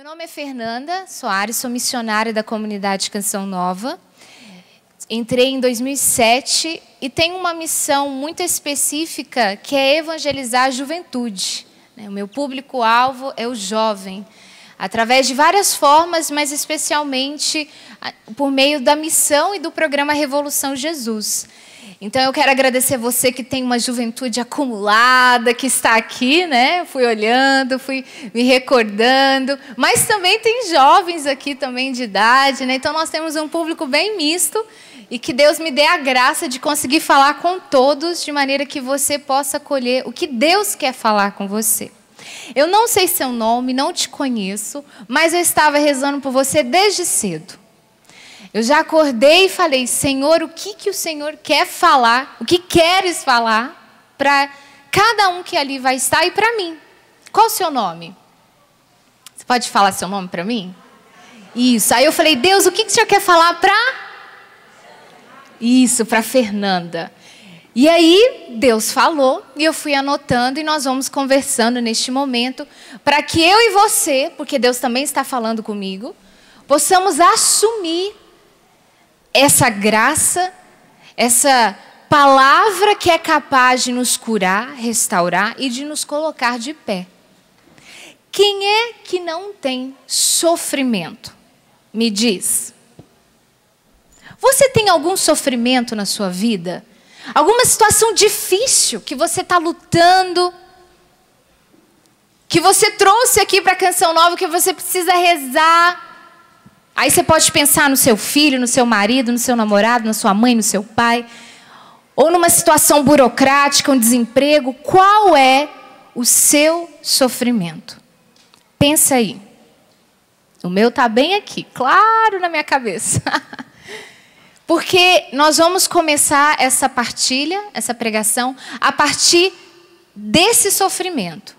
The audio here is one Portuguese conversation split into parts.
Meu nome é Fernanda Soares, sou missionária da comunidade Canção Nova. Entrei em 2007 e tenho uma missão muito específica que é evangelizar a juventude. O meu público-alvo é o jovem, através de várias formas, mas especialmente por meio da missão e do programa Revolução Jesus. Então, eu quero agradecer você que tem uma juventude acumulada, que está aqui, né? Fui olhando, fui me recordando, mas também tem jovens aqui também de idade, né? Então, nós temos um público bem misto e que Deus me dê a graça de conseguir falar com todos, de maneira que você possa colher o que Deus quer falar com você. Eu não sei seu nome, não te conheço, mas eu estava rezando por você desde cedo. Eu já acordei e falei, Senhor, o que o Senhor quer falar, o que queres falar para cada um que ali vai estar e para mim. Qual o seu nome? Você pode falar seu nome para mim? Isso. Aí eu falei, Deus, o que o Senhor quer falar para... Isso, para Fernanda. E aí, Deus falou e eu fui anotando e nós vamos conversando neste momento para que eu e você, porque Deus também está falando comigo, possamos assumir essa graça, essa palavra que é capaz de nos curar, restaurar e de nos colocar de pé. Quem é que não tem sofrimento? Me diz. Você tem algum sofrimento na sua vida? Alguma situação difícil que você está lutando? Que você trouxe aqui para a Canção Nova, que você precisa rezar? Aí você pode pensar no seu filho, no seu marido, no seu namorado, na sua mãe, no seu pai. Ou numa situação burocrática, um desemprego. Qual é o seu sofrimento? Pensa aí. O meu está bem aqui, claro na minha cabeça. Porque nós vamos começar essa partilha, essa pregação, a partir desse sofrimento.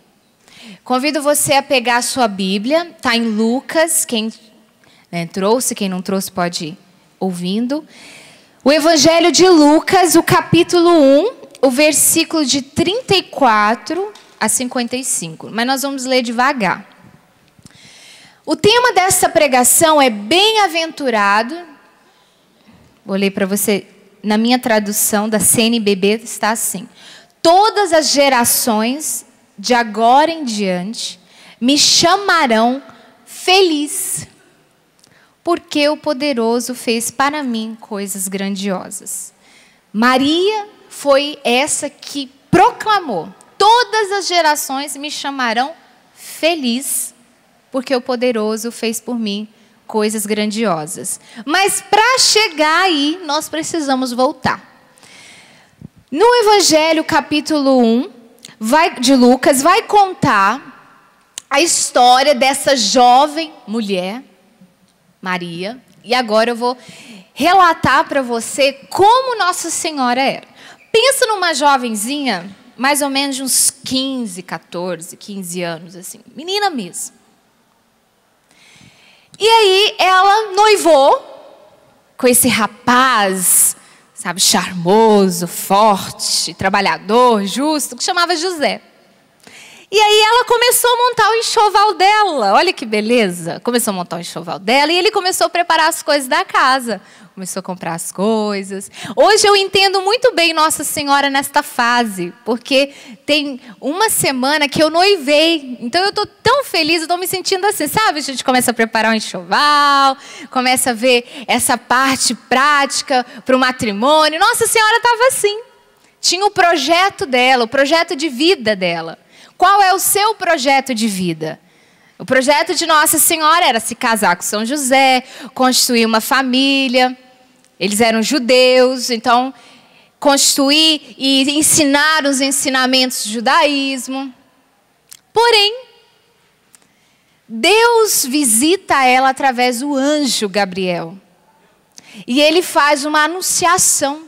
Convido você a pegar a sua Bíblia, está em Lucas, quem trouxe, quem não trouxe pode ir ouvindo. O Evangelho de Lucas, o capítulo 1, o versículo de 34 a 55. Mas nós vamos ler devagar. O tema dessa pregação é bem-aventurado. Vou ler para você, na minha tradução da CNBB está assim. Todas as gerações, de agora em diante, me chamarão feliz, porque o poderoso fez para mim coisas grandiosas. Maria foi essa que proclamou, todas as gerações me chamarão feliz, porque o poderoso fez por mim coisas grandiosas. Mas para chegar aí, nós precisamos voltar. No Evangelho, capítulo 1, de Lucas, vai contar a história dessa jovem mulher, Maria, e agora eu vou relatar para você como Nossa Senhora era. Pensa numa jovenzinha, mais ou menos de uns 15, 14, 15 anos, assim, menina mesmo. E aí ela noivou com esse rapaz, sabe, charmoso, forte, trabalhador, justo, que chamava José. E aí ela começou a montar o enxoval dela. Olha que beleza. Começou a montar o enxoval dela e ele começou a preparar as coisas da casa. Começou a comprar as coisas. Hoje eu entendo muito bem Nossa Senhora nesta fase, porque tem uma semana que eu noivei. Então eu estou tão feliz, eu estou me sentindo assim, sabe? A gente começa a preparar um enxoval, começa a ver essa parte prática para o matrimônio. Nossa Senhora estava assim. Tinha o projeto dela, o projeto de vida dela. Qual é o seu projeto de vida? O projeto de Nossa Senhora era se casar com São José, constituir uma família. Eles eram judeus, então constituir e ensinar os ensinamentos do judaísmo. Porém, Deus visita ela através do anjo Gabriel. E ele faz uma anunciação.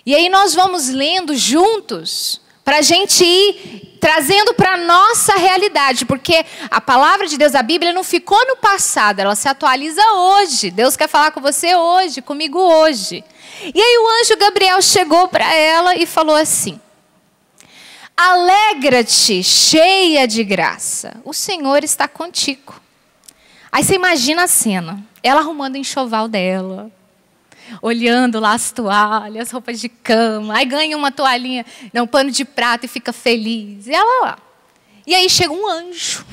E aí nós vamos lendo juntos, para a gente ir trazendo para a nossa realidade. Porque a palavra de Deus, a Bíblia, não ficou no passado, ela se atualiza hoje. Deus quer falar com você hoje, comigo hoje. E aí o anjo Gabriel chegou para ela e falou assim: alegra-te, cheia de graça, o Senhor está contigo. Aí você imagina a cena. Ela arrumando o enxoval dela. Olhando lá as toalhas, as roupas de cama. Aí ganha uma toalhinha, um pano de prata e fica feliz. E ela lá. E aí chega um anjo.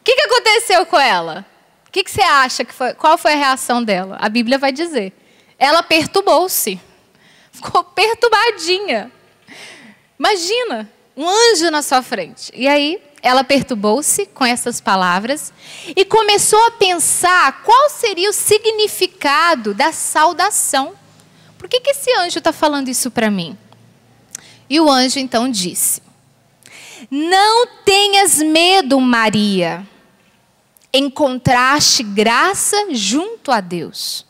O que aconteceu com ela? O que você acha que foi? Qual foi a reação dela? A Bíblia vai dizer. Ela perturbou-se. Ficou perturbadinha. Imagina, um anjo na sua frente. E aí, ela perturbou-se com essas palavras e começou a pensar qual seria o significado da saudação. Por que esse anjo está falando isso para mim? E o anjo então disse: não tenhas medo, Maria. Encontraste graça junto a Deus.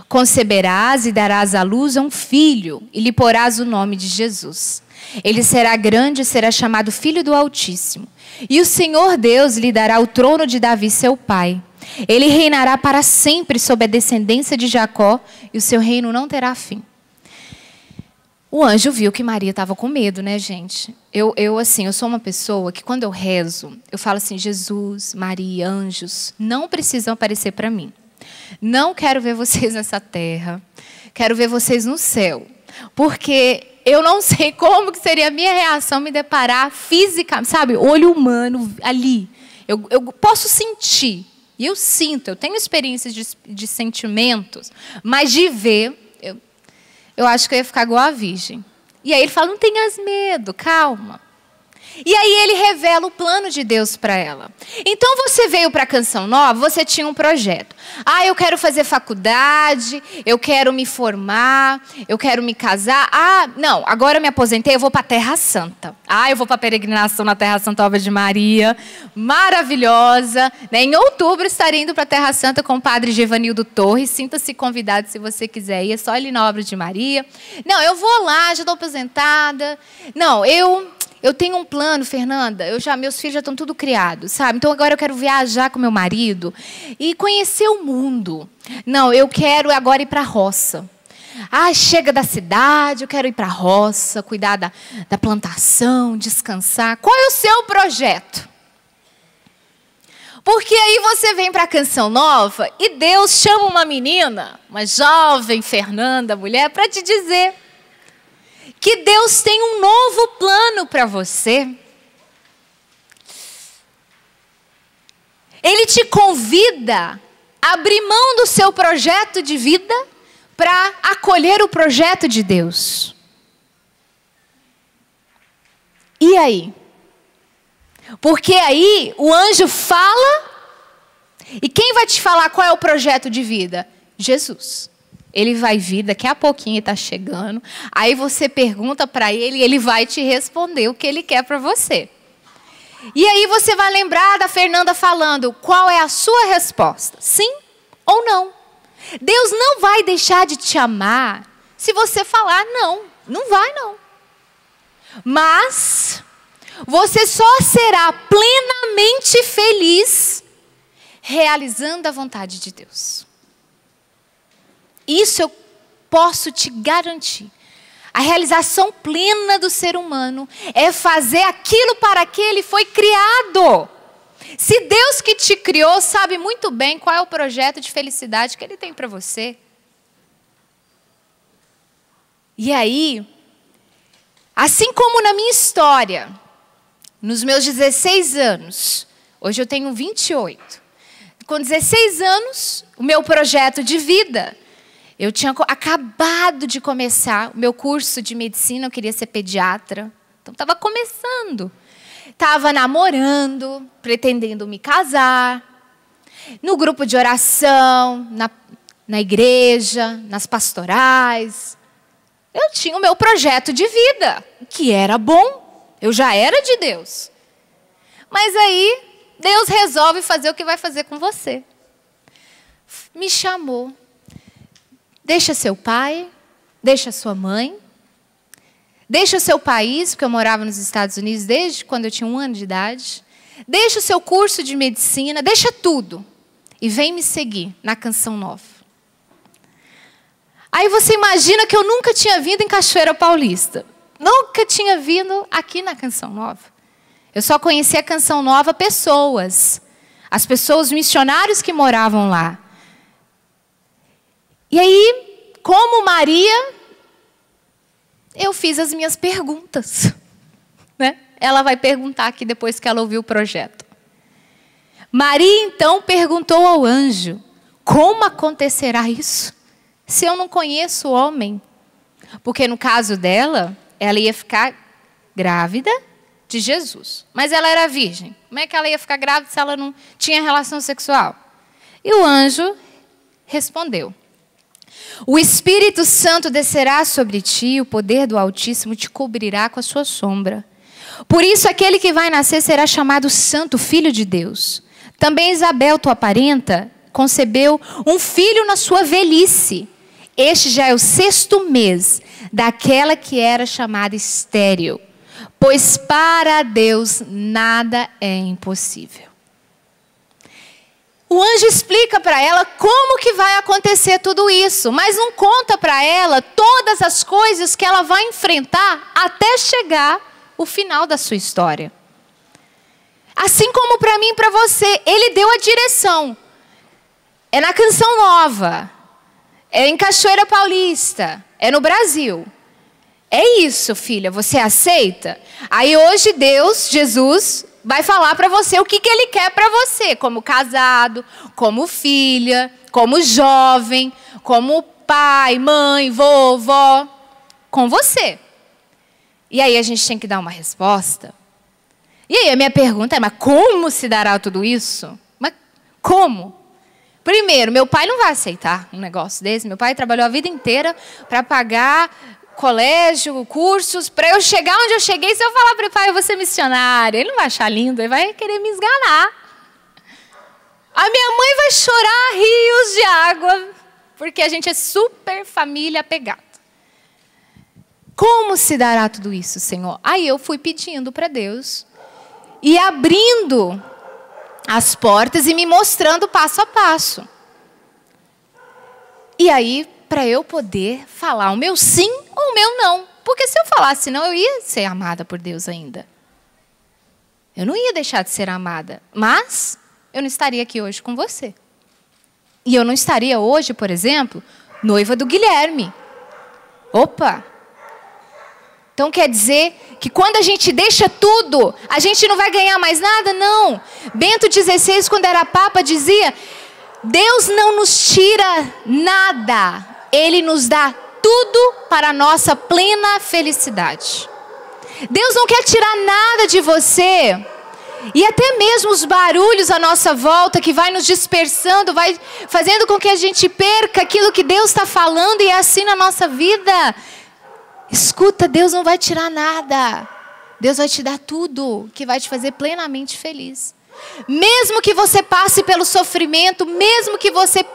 Conceberás e darás à luz a um filho, e lhe porás o nome de Jesus. Ele será grande e será chamado Filho do Altíssimo. E o Senhor Deus lhe dará o trono de Davi, seu pai. Ele reinará para sempre sobre a descendência de Jacó, e o seu reino não terá fim. O anjo viu que Maria estava com medo, né, gente? Eu sou uma pessoa que quando eu rezo, eu falo assim: Jesus, Maria, anjos, não precisam aparecer para mim. Não quero ver vocês nessa terra. Quero ver vocês no céu. Porque eu não sei como que seria a minha reação me deparar fisicamente, sabe? Olho humano ali. Eu posso sentir. E eu sinto, eu tenho experiências de sentimentos, mas de ver, eu acho que eu ia ficar igual a virgem. E aí ele fala: não tenhas medo, calma. E aí ele revela o plano de Deus para ela. Então você veio para a Canção Nova, você tinha um projeto. Ah, eu quero fazer faculdade, eu quero me formar, eu quero me casar. Ah, não, agora eu me aposentei, eu vou para a Terra Santa. Ah, eu vou para a peregrinação na Terra Santa Obra de Maria, maravilhosa. Em outubro estarei indo para a Terra Santa com o padre Gevanildo Torres. Sinta-se convidado se você quiser ir, é só ali na Obra de Maria. Não, eu vou lá, já estou aposentada. Não, eu tenho um plano, Fernanda, meus filhos já estão tudo criados, sabe? Então agora eu quero viajar com meu marido e conhecer o mundo. Não, eu quero agora ir para a roça. Ah, chega da cidade, eu quero ir para a roça, cuidar da plantação, descansar. Qual é o seu projeto? Porque aí você vem para a Canção Nova e Deus chama uma menina, uma jovem Fernanda, mulher, para te dizer que Deus tem um novo plano para você. Ele te convida a abrir mão do seu projeto de vida para acolher o projeto de Deus. E aí? Porque aí o anjo fala, e quem vai te falar qual é o projeto de vida? Jesus. Ele vai vir, daqui a pouquinho está chegando. Aí você pergunta para ele e ele vai te responder o que ele quer para você. E aí você vai lembrar da Fernanda falando qual é a sua resposta. Sim ou não. Deus não vai deixar de te amar se você falar não. Não vai não. Mas você só será plenamente feliz realizando a vontade de Deus. Isso eu posso te garantir. A realização plena do ser humano é fazer aquilo para que ele foi criado. Se Deus que te criou sabe muito bem qual é o projeto de felicidade que Ele tem para você. E aí, assim como na minha história, nos meus 16 anos, hoje eu tenho 28. Com 16 anos, o meu projeto de vida, eu tinha acabado de começar o meu curso de medicina, eu queria ser pediatra. Então, estava começando. Estava namorando, pretendendo me casar. No grupo de oração, na igreja, nas pastorais. Eu tinha o meu projeto de vida, que era bom. Eu já era de Deus. Mas aí, Deus resolve fazer o que vai fazer com você. Me chamou. Deixa seu pai, deixa sua mãe, deixa o seu país, porque eu morava nos Estados Unidos desde quando eu tinha 1 ano de idade. Deixa o seu curso de medicina, deixa tudo. E vem me seguir na Canção Nova. Aí você imagina que eu nunca tinha vindo em Cachoeira Paulista. Nunca tinha vindo aqui na Canção Nova. Eu só conhecia a Canção Nova pessoas. as pessoas, os missionários que moravam lá. E aí, como Maria, eu fiz as minhas perguntas. Né? Ela vai perguntar aqui depois que ela ouviu o projeto. Maria, então, perguntou ao anjo: como acontecerá isso, se eu não conheço o homem? Porque no caso dela, ela ia ficar grávida de Jesus. Mas ela era virgem. Como é que ela ia ficar grávida se ela não tinha relação sexual? E o anjo respondeu: o Espírito Santo descerá sobre ti, e o poder do Altíssimo te cobrirá com a sua sombra. Por isso, aquele que vai nascer será chamado Santo, Filho de Deus. Também Isabel, tua parenta, concebeu um filho na sua velhice. Este já é o 6º mês daquela que era chamada estéril, pois para Deus nada é impossível. O anjo explica para ela como que vai acontecer tudo isso, mas não conta para ela todas as coisas que ela vai enfrentar até chegar o final da sua história. Assim como para mim e para você, ele deu a direção. É na Canção Nova, é em Cachoeira Paulista, é no Brasil. É isso, filha, você aceita? Aí hoje Deus, Jesus, vai falar para você o que ele quer para você, como casado, como filha, como jovem, como pai, mãe, vovó, com você. E aí a gente tem que dar uma resposta. E aí a minha pergunta é, mas como se dará tudo isso? Mas como? Primeiro, meu pai não vai aceitar um negócio desse. Meu pai trabalhou a vida inteira para pagar colégio, cursos, para eu chegar onde eu cheguei. Se eu falar para o pai, eu vou ser missionária, ele não vai achar lindo, ele vai querer me esganar. A minha mãe vai chorar rios de água, porque a gente é super família apegada. Como se dará tudo isso, Senhor? Aí eu fui pedindo para Deus e abrindo as portas e me mostrando passo a passo. E aí, para eu poder falar o meu sim ou o meu não. Porque se eu falasse não, eu ia ser amada por Deus ainda. Eu não ia deixar de ser amada. Mas eu não estaria aqui hoje com você. E eu não estaria hoje, por exemplo, noiva do Guilherme. Opa! Então quer dizer que quando a gente deixa tudo, a gente não vai ganhar mais nada? Não. Bento XVI, quando era papa, dizia: Deus não nos tira nada. Ele nos dá tudo para a nossa plena felicidade. Deus não quer tirar nada de você. E até mesmo os barulhos à nossa volta, que vai nos dispersando, vai fazendo com que a gente perca aquilo que Deus está falando, e é assim na nossa vida. Escuta, Deus não vai tirar nada. Deus vai te dar tudo, que vai te fazer plenamente feliz. Mesmo que você passe pelo sofrimento, mesmo que você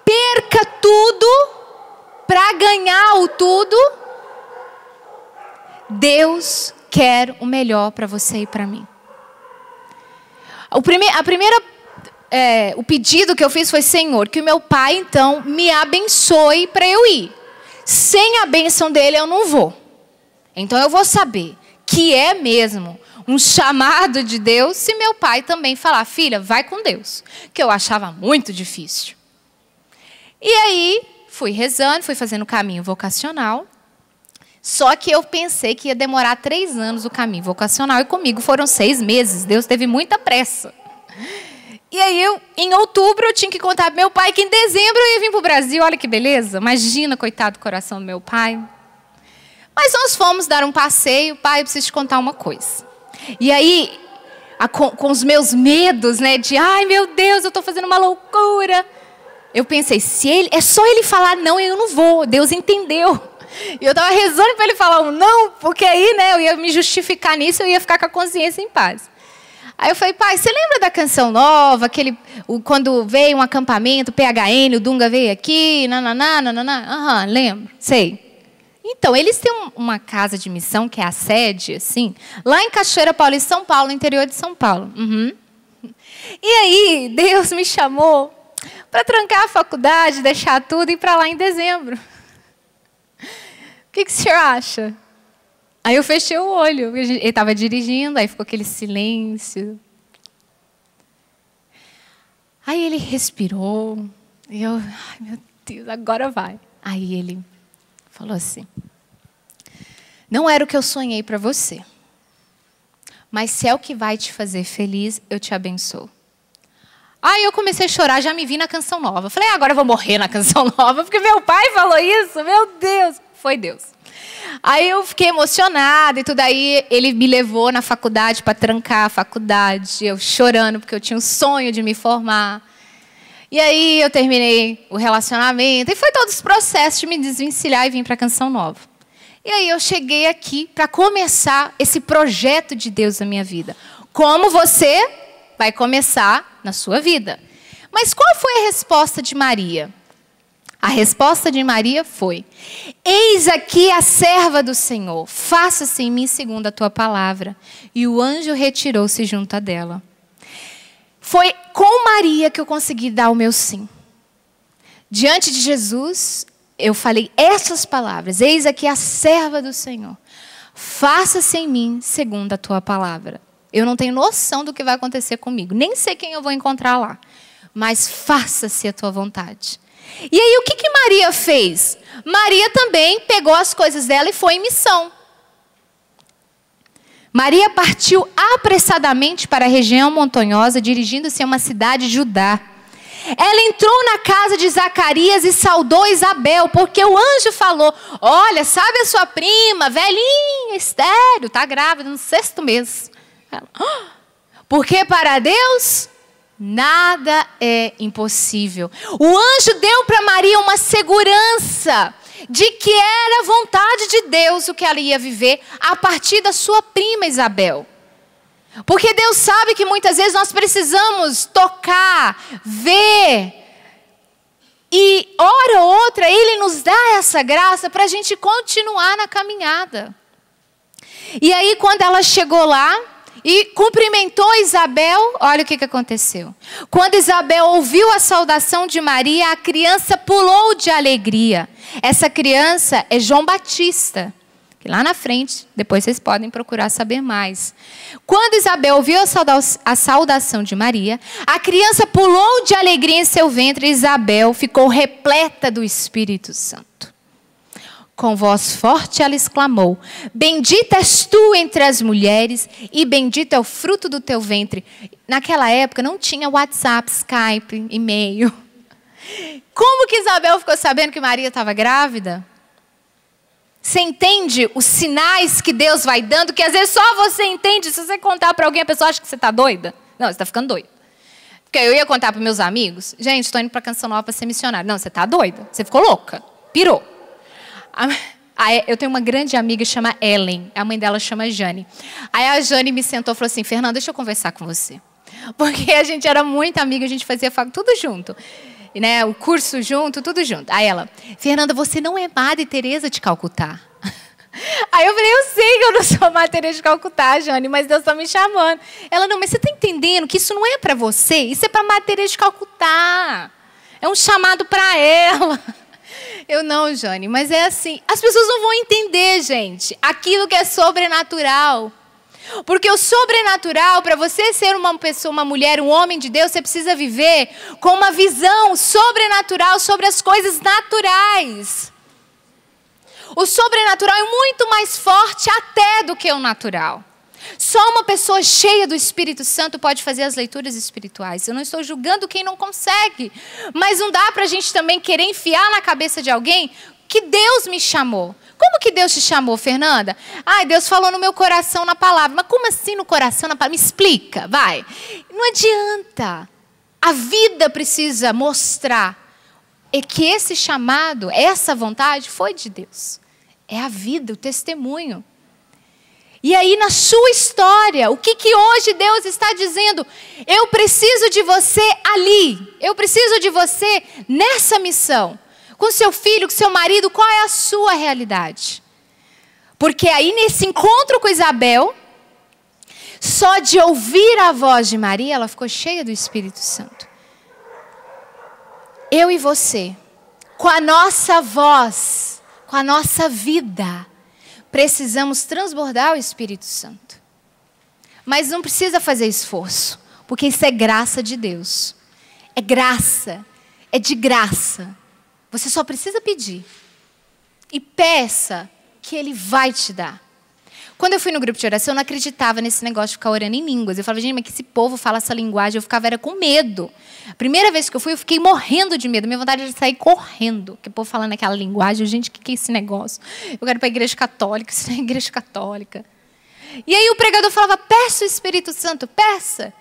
perca tudo para ganhar o tudo, Deus quer o melhor para você e para mim. O pedido que eu fiz foi: Senhor, que o meu pai então me abençoe para eu ir. Sem a bênção dele eu não vou. Então eu vou saber que é mesmo um chamado de Deus se meu pai também falar: filha, vai com Deus. Que eu achava muito difícil. E aí fui rezando, fui fazendo o caminho vocacional. Só que eu pensei que ia demorar 3 anos o caminho vocacional, e comigo foram 6 meses. Deus teve muita pressa. E aí, em outubro, eu tinha que contar para meu pai que em dezembro eu ia vir para o Brasil. Olha que beleza. Imagina, coitado do coração do meu pai. Mas nós fomos dar um passeio. Pai, eu preciso te contar uma coisa. E aí, com os meus medos, né, de, ai meu Deus, eu estou fazendo uma loucura. Eu pensei, é só ele falar não, eu não vou. Deus entendeu. E eu estava rezando para ele falar um não, porque aí, né, eu ia me justificar nisso, eu ia ficar com a consciência em paz. Aí eu falei: pai, você lembra da Canção Nova, quando veio um acampamento, PHN, o Dunga veio aqui, nananá, nananá? Lembro, sei. Então, eles têm uma casa de missão, que é a sede, assim, lá em Cachoeira Paulista, São Paulo, no interior de São Paulo. E aí, Deus me chamou para trancar a faculdade, deixar tudo e ir para lá em dezembro. O que o senhor acha? Aí eu fechei o olho, ele estava dirigindo, aí ficou aquele silêncio. Aí ele respirou. E eu, ai meu Deus, agora vai. Aí ele falou assim: não era o que eu sonhei para você. Mas se é o que vai te fazer feliz, eu te abençoo. Aí eu comecei a chorar, já me vi na Canção Nova. Falei, agora eu vou morrer na Canção Nova, porque meu pai falou isso, meu Deus. Foi Deus. Aí eu fiquei emocionada e tudo. Aí ele me levou na faculdade para trancar a faculdade. Eu chorando, porque eu tinha um sonho de me formar. E aí eu terminei o relacionamento. E foi todos os processos de me desvencilhar e vir para a Canção Nova. E aí eu cheguei aqui para começar esse projeto de Deus na minha vida. Como você vai começar na sua vida. Mas qual foi a resposta de Maria? A resposta de Maria foi: eis aqui a serva do Senhor, faça-se em mim segundo a tua palavra. E o anjo retirou-se junto dela. Foi com Maria que eu consegui dar o meu sim. Diante de Jesus, eu falei essas palavras: eis aqui a serva do Senhor, faça-se em mim segundo a tua palavra. Eu não tenho noção do que vai acontecer comigo, nem sei quem eu vou encontrar lá, mas faça-se a tua vontade. E aí o que Maria fez? Maria também pegou as coisas dela e foi em missão. Maria partiu apressadamente para a região montanhosa, dirigindo-se a uma cidade de Judá. Ela entrou na casa de Zacarias e saudou Isabel, porque o anjo falou: olha, sabe a sua prima, velhinha, estéril, está grávida no 6º mês. Ela, porque para Deus nada é impossível. O anjo deu para Maria uma segurança de que era vontade de Deus o que ela ia viver a partir da sua prima Isabel. Porque Deus sabe que muitas vezes nós precisamos tocar, ver. E hora ou outra Ele nos dá essa graça para a gente continuar na caminhada. E aí quando ela chegou lá e cumprimentou Isabel, olha o que aconteceu. Quando Isabel ouviu a saudação de Maria, a criança pulou de alegria. Essa criança é João Batista. Que lá na frente, depois vocês podem procurar saber mais. Quando Isabel ouviu a saudação de Maria, a criança pulou de alegria em seu ventre e Isabel ficou repleta do Espírito Santo. Com voz forte ela exclamou: bendita és tu entre as mulheres e bendito é o fruto do teu ventre. Naquela época não tinha WhatsApp, Skype, e-mail. Como que Isabel ficou sabendo que Maria estava grávida? Você entende os sinais que Deus vai dando, que às vezes só você entende. Se você contar para alguém, a pessoa acha que você está doida. Não, você está ficando doida. Porque eu ia contar para meus amigos: gente, estou indo para a Canção Nova para ser missionária. Não, você está doida. Você ficou louca. Pirou. Eu tenho uma grande amiga que chama Ellen. A mãe dela chama Jane. Aí a Jane me sentou e falou assim: Fernanda, deixa eu conversar com você. Porque a gente era muito amiga, a gente fazia tudo junto. Né, o curso junto, tudo junto. Aí ela: Fernanda, você não é Madre Teresa de Calcutá? Aí eu falei: eu sei que eu não sou Madre Teresa de Calcutá, Jane, mas Deus está me chamando. Ela: não, mas você está entendendo que isso não é para você? Isso é para Madre Teresa de Calcutá. É um chamado para ela. Eu: não, Jane, mas é assim. As pessoas não vão entender, gente, aquilo que é sobrenatural. Porque o sobrenatural, para você ser uma pessoa, uma mulher, um homem de Deus, você precisa viver com uma visão sobrenatural sobre as coisas naturais. O sobrenatural é muito mais forte até do que o natural. Só uma pessoa cheia do Espírito Santo pode fazer as leituras espirituais. Eu não estou julgando quem não consegue. Mas não dá para a gente também querer enfiar na cabeça de alguém que Deus me chamou. Como que Deus te chamou, Fernanda? Deus falou no meu coração na palavra. Mas como assim no coração na palavra? Me explica, vai. Não adianta. A vida precisa mostrar que esse chamado, essa vontade foi de Deus. É a vida, o testemunho. E aí na sua história, o que hoje Deus está dizendo? Eu preciso de você ali. Eu preciso de você nessa missão. Com seu filho, com seu marido, qual é a sua realidade? Porque aí nesse encontro com Isabel, só de ouvir a voz de Maria, ela ficou cheia do Espírito Santo. Eu e você, com a nossa voz, com a nossa vida, precisamos transbordar o Espírito Santo. Mas não precisa fazer esforço, porque isso é graça de Deus. É graça. É de graça. Você só precisa pedir. E peça que Ele vai te dar. Quando eu fui no grupo de oração, eu não acreditava nesse negócio de ficar orando em línguas. Eu falava, gente, mas que esse povo fala essa linguagem? Eu ficava era com medo. A primeira vez que eu fui, eu fiquei morrendo de medo. Minha vontade era de sair correndo. Porque o povo falando aquela linguagem. Gente, o que é esse negócio? Eu quero ir para a igreja católica. Isso não é igreja católica. E aí o pregador falava, peça o Espírito Santo, peça.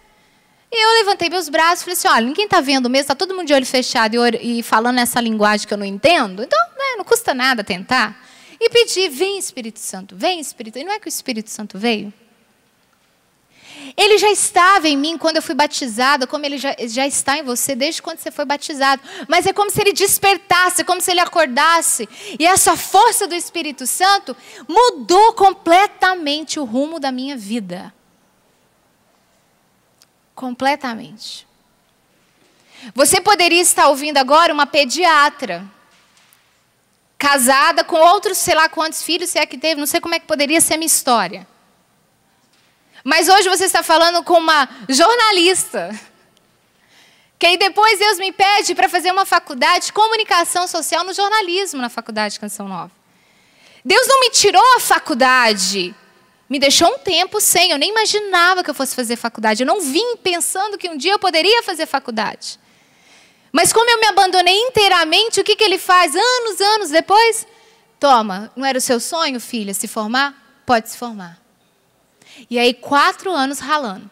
E eu levantei meus braços e falei assim, olha, ninguém está vendo mesmo, está todo mundo de olho fechado e falando essa linguagem que eu não entendo. Então, não custa nada tentar. E pedi, vem Espírito Santo, vem Espírito. E não é que o Espírito Santo veio? Ele já estava em mim quando eu fui batizada, como ele já está em você desde quando você foi batizado. Mas é como se ele despertasse, como se ele acordasse. E essa força do Espírito Santo mudou completamente o rumo da minha vida. Completamente. Você poderia estar ouvindo agora uma pediatra, casada com outros, sei lá quantos filhos, se é que teve, não sei como é que poderia ser a minha história. Mas hoje você está falando com uma jornalista, que aí depois Deus me pede para fazer uma faculdade de comunicação social no jornalismo na faculdade de Canção Nova. Deus não me tirou a faculdade, me deixou um tempo sem, eu nem imaginava que eu fosse fazer faculdade, eu não vim pensando que um dia eu poderia fazer faculdade. Mas como eu me abandonei inteiramente, o que Ele faz? Anos depois, toma, não era o seu sonho, filha, se formar? Pode se formar. E aí, 4 anos ralando.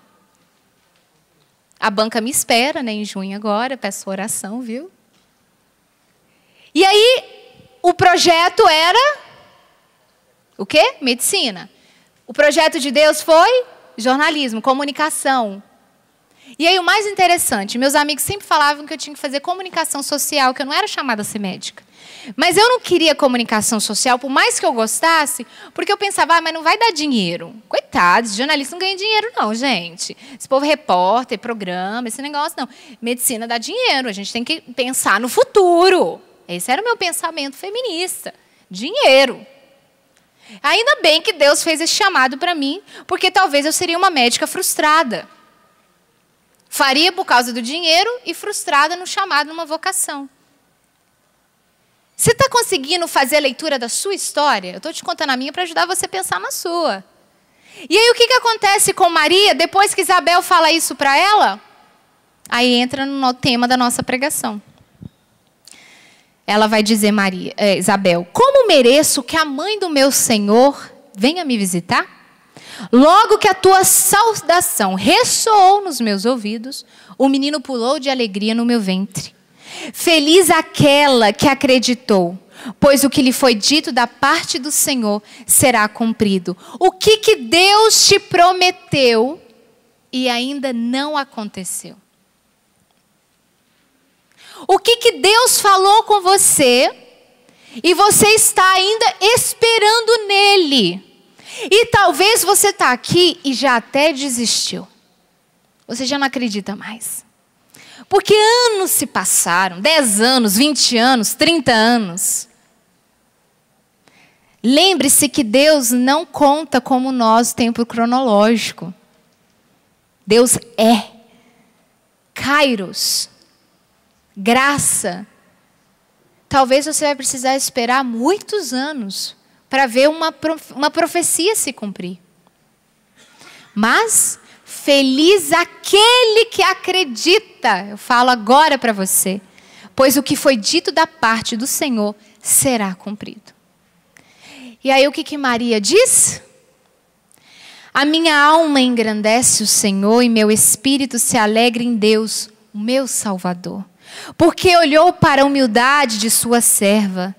A banca me espera, né, em junho agora, peço oração, viu? E aí, o projeto era o quê? Medicina. O projeto de Deus foi jornalismo, comunicação. E aí, o mais interessante, meus amigos sempre falavam que eu tinha que fazer comunicação social, que eu não era chamada a ser médica. Mas eu não queria comunicação social, por mais que eu gostasse, porque eu pensava, mas não vai dar dinheiro. Coitados, jornalista não ganha dinheiro não, gente. Esse povo repórter, programa, esse negócio não. Medicina dá dinheiro, a gente tem que pensar no futuro. Esse era o meu pensamento feminista. Dinheiro. Ainda bem que Deus fez esse chamado para mim, porque talvez eu seria uma médica frustrada. Faria por causa do dinheiro e frustrada no chamado, numa vocação. Você está conseguindo fazer a leitura da sua história? Eu estou te contando a minha para ajudar você a pensar na sua. E aí o que acontece com Maria, depois que Isabel fala isso para ela? Aí entra no tema da nossa pregação. Ela vai dizer, Isabel, como mereço que a mãe do meu Senhor venha me visitar? Logo que a tua saudação ressoou nos meus ouvidos, o menino pulou de alegria no meu ventre. Feliz aquela que acreditou, pois o que lhe foi dito da parte do Senhor será cumprido. O que Deus te prometeu e ainda não aconteceu? O que Deus falou com você e você está ainda esperando nele? E talvez você está aqui e já até desistiu. Você já não acredita mais. Porque anos se passaram, 10 anos, 20 anos, 30 anos. Lembre-se que Deus não conta como nós o tempo cronológico. Deus é. Kairos. Graça. Talvez você vai precisar esperar muitos anos para ver uma profecia se cumprir. Mas feliz aquele que acredita, eu falo agora para você, pois o que foi dito da parte do Senhor será cumprido. E aí o que Maria diz? A minha alma engrandece o Senhor e meu espírito se alegra em Deus, o meu Salvador, porque olhou para a humildade de sua serva.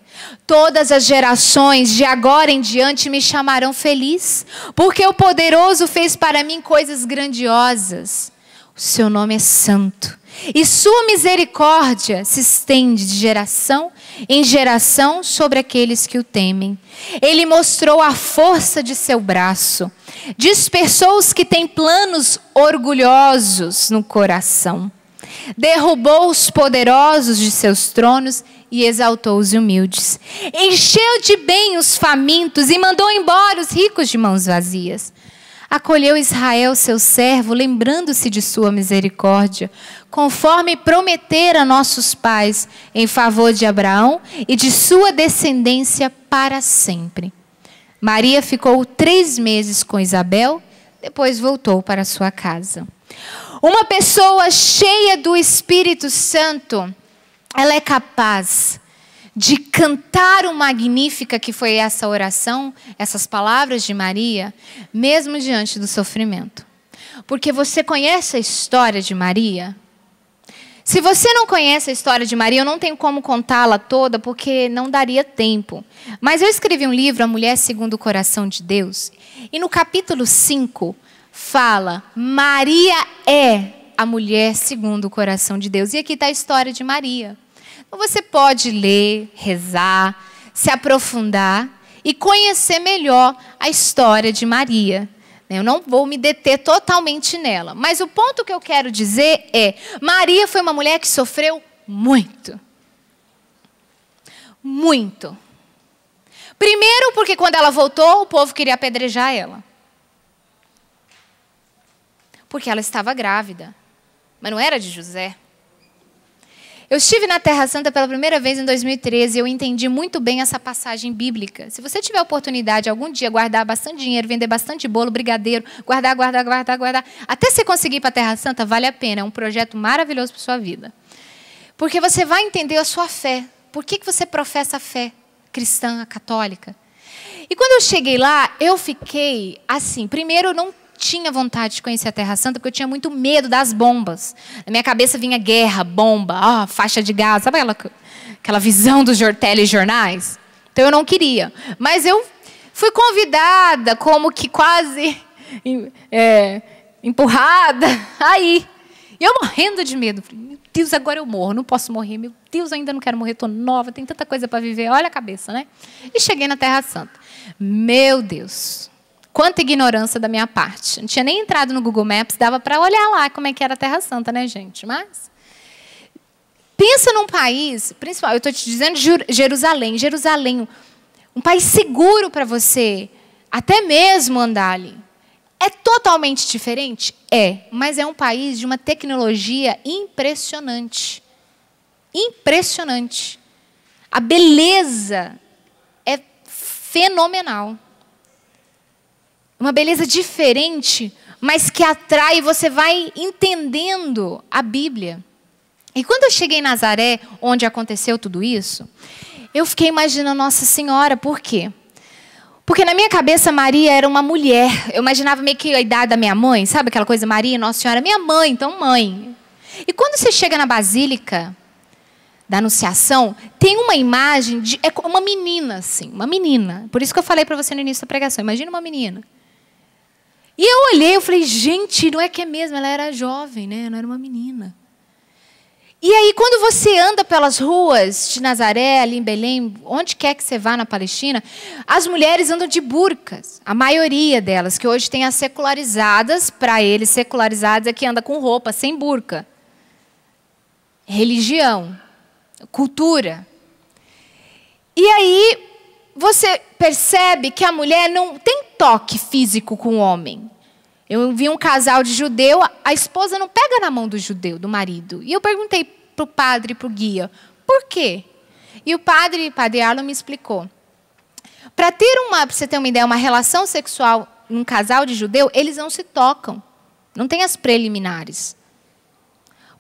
Todas as gerações de agora em diante me chamarão feliz, porque o poderoso fez para mim coisas grandiosas. O seu nome é santo, e sua misericórdia se estende de geração em geração sobre aqueles que o temem. Ele mostrou a força de seu braço, dispersou os que têm planos orgulhosos no coração. Derrubou os poderosos de seus tronos e exaltou os humildes. Encheu de bem os famintos e mandou embora os ricos de mãos vazias. Acolheu Israel, seu servo, lembrando-se de sua misericórdia, conforme prometera a nossos pais, em favor de Abraão e de sua descendência para sempre. Maria ficou 3 meses com Isabel, depois voltou para sua casa. Uma pessoa cheia do Espírito Santo, ela é capaz de cantar o Magnífica, que foi essa oração, essas palavras de Maria, mesmo diante do sofrimento. Porque você conhece a história de Maria? Se você não conhece a história de Maria, eu não tenho como contá-la toda, porque não daria tempo. Mas eu escrevi um livro, A Mulher Segundo o Coração de Deus, e no capítulo 5 fala, Maria é a mulher segundo o coração de Deus. E aqui está a história de Maria. Então você pode ler, rezar, se aprofundar e conhecer melhor a história de Maria. Eu não vou me deter totalmente nela. Mas o ponto que eu quero dizer é, Maria foi uma mulher que sofreu muito. Muito. Primeiro porque quando ela voltou, o povo queria apedrejar ela. Porque ela estava grávida. Mas não era de José. Eu estive na Terra Santa pela primeira vez em 2013 e eu entendi muito bem essa passagem bíblica. Se você tiver a oportunidade algum dia guardar bastante dinheiro, vender bastante bolo, brigadeiro, guardar, até você conseguir ir para a Terra Santa, vale a pena. É um projeto maravilhoso para a sua vida. Porque você vai entender a sua fé. Por que você professa a fé cristã, a católica? E quando eu cheguei lá, eu fiquei assim. Primeiro, eu não tinha vontade de conhecer a Terra Santa, porque eu tinha muito medo das bombas. Na minha cabeça vinha guerra, bomba, faixa de gás, sabe aquela visão dos telejornais? Então eu não queria. Mas eu fui convidada, como que quase empurrada, aí. E eu morrendo de medo. Meu Deus, agora eu morro, não posso morrer. Meu Deus, ainda não quero morrer, estou nova, tem tanta coisa para viver. Olha a cabeça, né? E cheguei na Terra Santa. Meu Deus. Quanta ignorância da minha parte. Não tinha nem entrado no Google Maps, dava para olhar lá como é que era a Terra Santa, né, gente? Mas pensa num país, principal, eu estou te dizendo Jerusalém. Jerusalém, um país seguro para você, até mesmo andar ali. É totalmente diferente? É, mas é um país de uma tecnologia impressionante. Impressionante. A beleza é fenomenal. Uma beleza diferente, mas que atrai, você vai entendendo a Bíblia. E quando eu cheguei em Nazaré, onde aconteceu tudo isso, eu fiquei imaginando Nossa Senhora. Por quê? Porque na minha cabeça Maria era uma mulher. Eu imaginava meio que a idade da minha mãe, sabe aquela coisa, Maria, Nossa Senhora, minha mãe, então mãe. E quando você chega na Basílica da Anunciação, tem uma imagem de uma menina, assim, uma menina. Por isso que eu falei para você no início da pregação, imagina uma menina. E eu olhei, eu falei, gente, não é que é mesmo, ela era jovem, né? Não era uma menina. E aí, quando você anda pelas ruas de Nazaré, ali em Belém, onde quer que você vá na Palestina, as mulheres andam de burcas. A maioria delas, que hoje tem as secularizadas, para eles, secularizadas é que anda com roupa, sem burca. Religião, cultura. E aí, você percebe que a mulher não tem toque físico com o homem. Eu vi um casal de judeu, a esposa não pega na mão do judeu, do marido. E eu perguntei para o padre, para o guia, por quê? E o padre Arlo me explicou. Para você ter uma ideia, uma relação sexual num casal de judeu, eles não se tocam. Não tem as preliminares.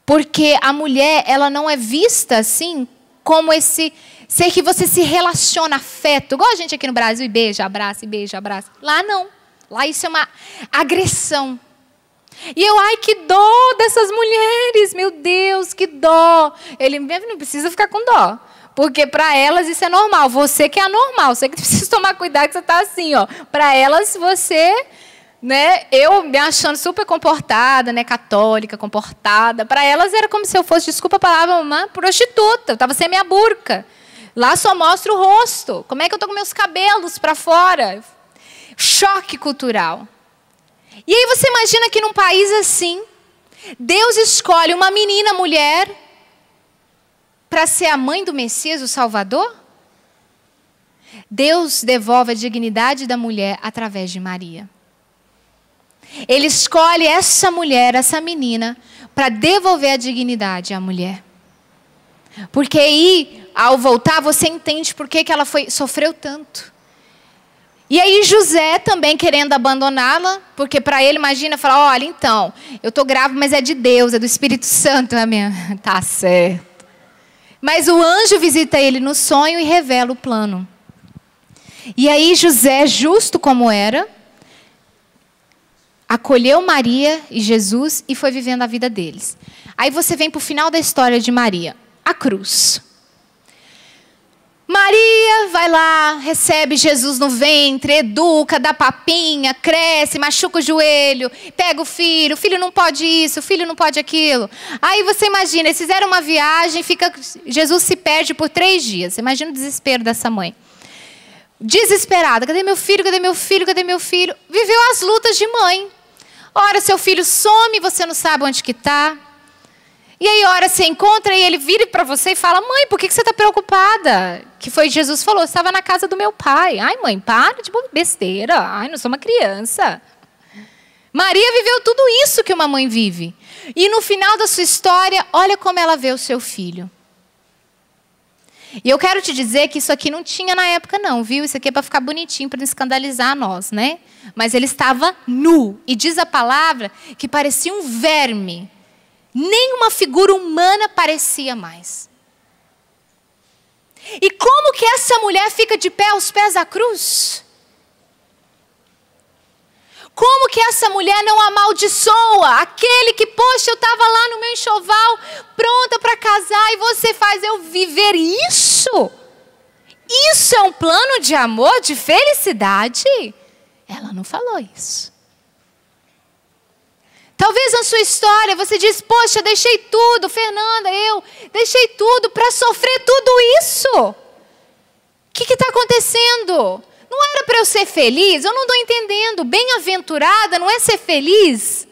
Porque a mulher, ela não é vista assim como esse ser que você se relaciona, afeto. Igual a gente aqui no Brasil, e beija, abraça, e beija, abraça. Lá não. Lá isso é uma agressão. E eu, ai, que dó dessas mulheres, meu Deus, que dó. Ele não precisa ficar com dó. Porque para elas isso é normal. Você que é anormal, você que precisa tomar cuidado que você está assim, ó. Para elas, você, né, eu me achando super comportada, né, católica, comportada. Para elas era como se eu fosse, desculpa a palavra, uma prostituta. Eu estava sem minha burca. Lá só mostra o rosto. Como é que eu estou com meus cabelos para fora? Choque cultural. E aí você imagina que num país assim, Deus escolhe uma menina mulher para ser a mãe do Messias, o Salvador? Deus devolve a dignidade da mulher através de Maria. Ele escolhe essa mulher, essa menina, para devolver a dignidade à mulher. Porque aí, ao voltar, você entende por que ela sofreu tanto. E aí José também querendo abandoná-la, porque para ele, imagina, falar, olha, então, eu estou grávida, mas é de Deus, é do Espírito Santo. Tá certo. Mas o anjo visita ele no sonho e revela o plano. E aí José, justo como era, acolheu Maria e Jesus e foi vivendo a vida deles. Aí você vem para o final da história de Maria, a cruz. Maria vai lá, recebe Jesus no ventre, educa, dá papinha, cresce, machuca o joelho, pega o filho não pode isso, o filho não pode aquilo. Aí você imagina, eles fizeram uma viagem, Jesus se perde por 3 dias. Você imagina o desespero dessa mãe. Desesperada, cadê meu filho, cadê meu filho, cadê meu filho? Viveu as lutas de mãe. Ora, seu filho some, você não sabe onde que está. E aí, ora, você encontra e ele vira para você e fala, mãe, por que você está preocupada? Que foi Jesus falou, estava na casa do meu pai. Ai, mãe, para de besteira. Ai, não sou uma criança. Maria viveu tudo isso que uma mãe vive. E no final da sua história, olha como ela vê o seu filho. E eu quero te dizer que isso aqui não tinha na época não, viu? Isso aqui é para ficar bonitinho, para não escandalizar nós, né? Mas ele estava nu. E diz a palavra que parecia um verme. Nem uma figura humana parecia mais. E como que essa mulher fica de pé aos pés da cruz? Como que essa mulher não amaldiçoa aquele que, poxa, eu estava lá no meu enxoval, pronta para casar, e você faz eu viver isso? Isso é um plano de amor, de felicidade? Ela não falou isso. Talvez na sua história você diz, poxa, deixei tudo, Fernanda, eu deixei tudo para sofrer tudo isso. O que está acontecendo? Não era para eu ser feliz? Eu não estou entendendo. Bem-aventurada não é ser feliz?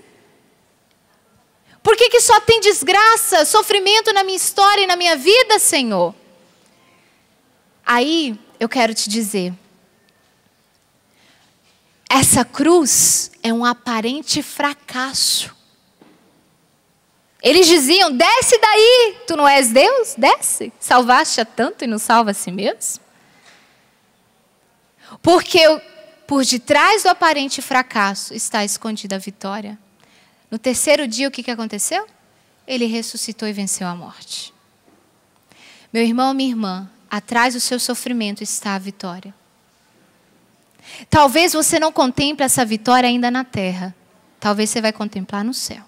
Por que só tem desgraça, sofrimento na minha história e na minha vida, Senhor? Aí eu quero te dizer, essa cruz é um aparente fracasso. Eles diziam, desce daí, tu não és Deus? Desce, salvaste a tanto e não salva a si mesmo? Porque por detrás do aparente fracasso está escondida a vitória. No 3º dia, o que aconteceu? Ele ressuscitou e venceu a morte. Meu irmão, minha irmã, atrás do seu sofrimento está a vitória. Talvez você não contemple essa vitória ainda na terra. Talvez você vai contemplar no céu.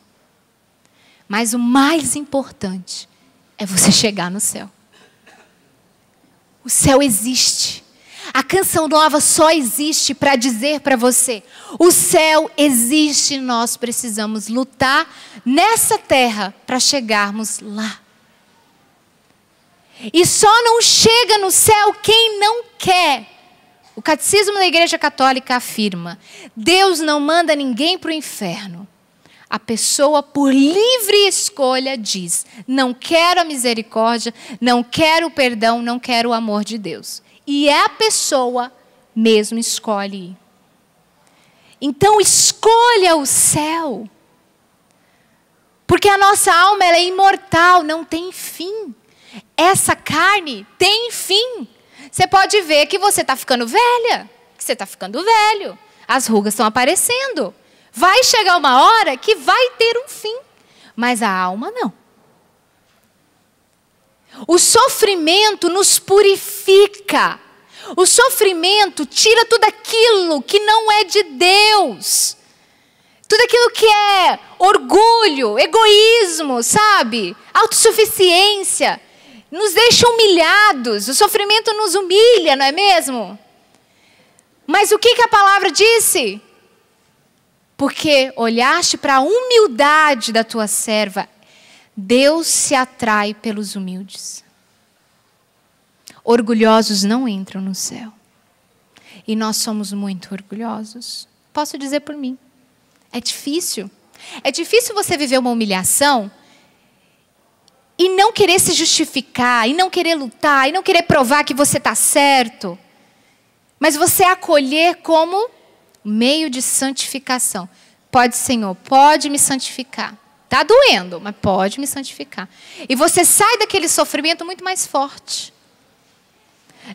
Mas o mais importante é você chegar no céu. O céu existe. A canção nova só existe para dizer para você, o céu existe, nós precisamos lutar nessa terra para chegarmos lá. E só não chega no céu quem não quer. O Catecismo da Igreja Católica afirma, Deus não manda ninguém para o inferno. A pessoa, por livre escolha, diz, não quero a misericórdia, não quero o perdão, não quero o amor de Deus. E a pessoa mesmo escolhe ir. Então escolha o céu. Porque a nossa alma ela é imortal, não tem fim. Essa carne tem fim. Você pode ver que você está ficando velha, que você está ficando velho. As rugas estão aparecendo. Vai chegar uma hora que vai ter um fim. Mas a alma não. O sofrimento nos purifica. O sofrimento tira tudo aquilo que não é de Deus. Tudo aquilo que é orgulho, egoísmo, sabe? Autossuficiência. Nos deixa humilhados. O sofrimento nos humilha, não é mesmo? Mas o que a palavra disse? Porque olhaste para a humildade da tua serva. Deus se atrai pelos humildes. Orgulhosos não entram no céu. E nós somos muito orgulhosos. Posso dizer por mim. É difícil. É difícil você viver uma humilhação e não querer se justificar, e não querer lutar, e não querer provar que você está certo. Mas você acolher como meio de santificação. Pode, Senhor, pode me santificar. Está doendo, mas pode me santificar. E você sai daquele sofrimento muito mais forte.